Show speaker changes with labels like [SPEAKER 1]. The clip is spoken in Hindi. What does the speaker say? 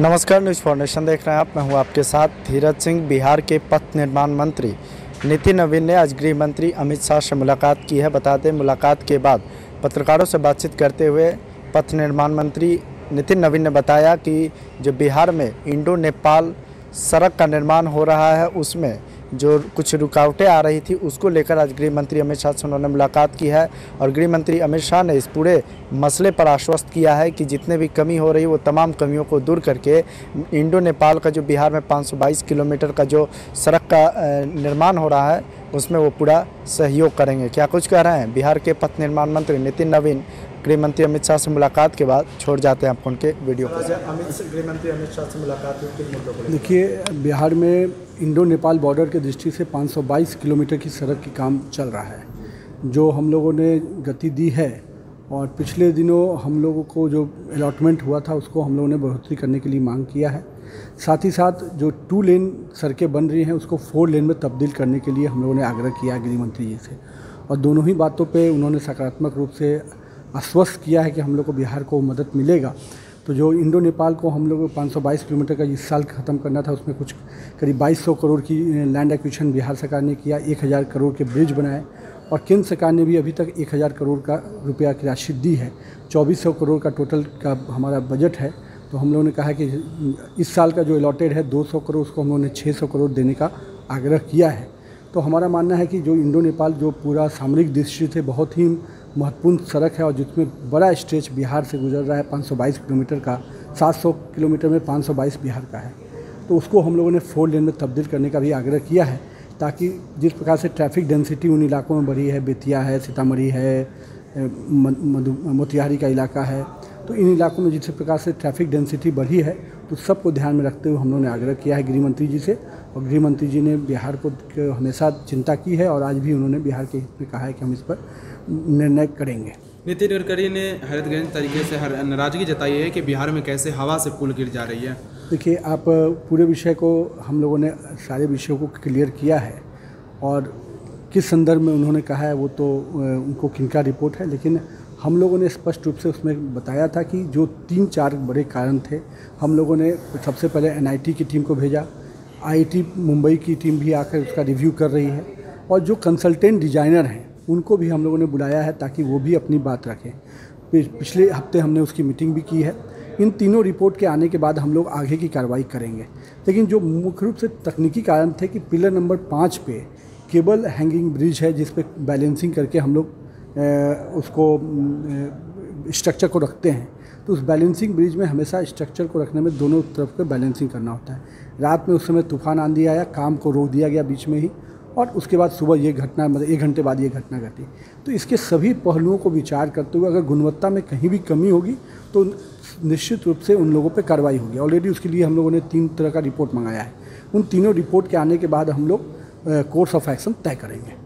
[SPEAKER 1] नमस्कार, न्यूज़ फॉर्नेशन देख रहे हैं आप। मैं हूं आपके साथ धीरज सिंह। बिहार के पथ निर्माण मंत्री नितिन नवीन ने आज गृह मंत्री अमित शाह से मुलाकात की है। बता दें, मुलाकात के बाद पत्रकारों से बातचीत करते हुए पथ निर्माण मंत्री नितिन नवीन ने बताया कि जो बिहार में इंडो नेपाल सड़क का निर्माण हो रहा है, उसमें जो कुछ रुकावटें आ रही थी, उसको लेकर आज गृह मंत्री अमित शाह से उन्होंने मुलाकात की है। और गृह मंत्री अमित शाह ने इस पूरे मसले पर आश्वस्त किया है कि जितने भी कमी हो रही है वो तमाम कमियों को दूर करके इंडो नेपाल का जो बिहार में 522 किलोमीटर का जो सड़क का निर्माण हो रहा है, उसमें वो पूरा सहयोग करेंगे। क्या कुछ कह रहे हैं बिहार के पथ निर्माण मंत्री नितिन नवीन गृह मंत्री अमित शाह से मुलाकात के बाद। छोड़ जाते हैं आपको उनके वीडियो को। गृह मंत्री अमित शाह से मुलाकात हुई, किन मुद्दों को?
[SPEAKER 2] देखिए, बिहार में इंडो नेपाल बॉर्डर के दृष्टि से 522 किलोमीटर की सड़क की काम चल रहा है, जो हम लोगों ने गति दी है। और पिछले दिनों हम लोगों को जो अलॉटमेंट हुआ था, उसको हम लोगों ने बढ़ोतरी करने के लिए मांग किया है। साथ ही साथ जो 2 लेन सड़कें बन रही हैं, उसको 4 लेन में तब्दील करने के लिए हम लोगों ने आग्रह किया है गृह मंत्री जी से। और दोनों ही बातों पे उन्होंने सकारात्मक रूप से आश्वस्त किया है कि हम लोग को बिहार को मदद मिलेगा। तो जो इंडो नेपाल को हम लोग 522 किलोमीटर का इस साल ख़त्म करना था, उसमें कुछ करीब 2200 करोड़ की लैंड एक्विजिशन बिहार सरकार ने किया। 1000 करोड़ के ब्रिज बनाए और केंद्र सरकार ने भी अभी तक 1000 करोड़ का रुपया की राशि दी है। 2400 करोड़ का टोटल का हमारा बजट है। तो हम लोगों ने कहा कि इस साल का जो अलॉटेड है 200 करोड़, उसको हम लोगों ने 600 करोड़ देने का आग्रह किया है। तो हमारा मानना है कि जो इंडो नेपाल जो पूरा सामरिक दृष्टि से बहुत ही महत्वपूर्ण सड़क है और जिसमें बड़ा स्ट्रेच बिहार से गुजर रहा है 522 किलोमीटर का, 700 किलोमीटर में 522 बिहार का है, तो उसको हम लोगों ने 4 लेन में तब्दील करने का भी आग्रह किया है। ताकि जिस प्रकार से ट्रैफिक डेंसिटी उन इलाकों में बढ़ी है, बेतिया है, सीतामढ़ी है, मोतिहारी का इलाका है, तो इन इलाकों में जिस प्रकार से ट्रैफिक डेंसिटी बढ़ी है, तो सबको ध्यान में रखते हुए हम लोगों ने आग्रह किया है गृह मंत्री जी से। और गृह मंत्री जी ने बिहार को हमेशा चिंता की है और आज भी उन्होंने बिहार के हित में कहा है कि हम इस पर निर्णय करेंगे।
[SPEAKER 3] नितिन गडकरी ने हैरतअंगेज तरीके से नाराजगी जताई है कि बिहार में कैसे हवा से पुल गिर जा रही है।
[SPEAKER 2] देखिए, आप पूरे विषय को हम लोगों ने सारे विषयों को क्लियर किया है और किस संदर्भ में उन्होंने कहा है वो तो उनको किनका रिपोर्ट है, लेकिन हम लोगों ने स्पष्ट रूप से उसमें बताया था कि जो 3-4 बड़े कारण थे। हम लोगों ने सबसे पहले NIT की टीम को भेजा, IIT मुंबई की टीम भी आकर उसका रिव्यू कर रही है और जो कंसल्टेंट डिज़ाइनर हैं उनको भी हम लोगों ने बुलाया है ताकि वो भी अपनी बात रखें। पिछले हफ्ते हमने उसकी मीटिंग भी की है। इन तीनों रिपोर्ट के आने के बाद हम लोग आगे की कार्रवाई करेंगे। लेकिन जो मुख्य रूप से तकनीकी कारण थे कि पिलर नंबर 5 पे केबल हैंगिंग ब्रिज है, जिस पे बैलेंसिंग करके हम लोग उसको स्ट्रक्चर को रखते हैं। तो उस बैलेंसिंग ब्रिज में हमेशा स्ट्रक्चर को रखने में दोनों तरफ का बैलेंसिंग करना होता है। रात में उस समय तूफान आंधी आया, काम को रोक दिया गया बीच में ही, और उसके बाद सुबह ये घटना, मतलब 1 घंटे बाद ये घटना घटी। तो इसके सभी पहलुओं को विचार करते हुए अगर गुणवत्ता में कहीं भी कमी होगी तो निश्चित रूप से उन लोगों पे कार्रवाई होगी। ऑलरेडी उसके लिए हम लोगों ने 3 तरह का रिपोर्ट मंगाया है। उन तीनों रिपोर्ट के आने के बाद हम लोग कोर्स ऑफ एक्शन तय करेंगे।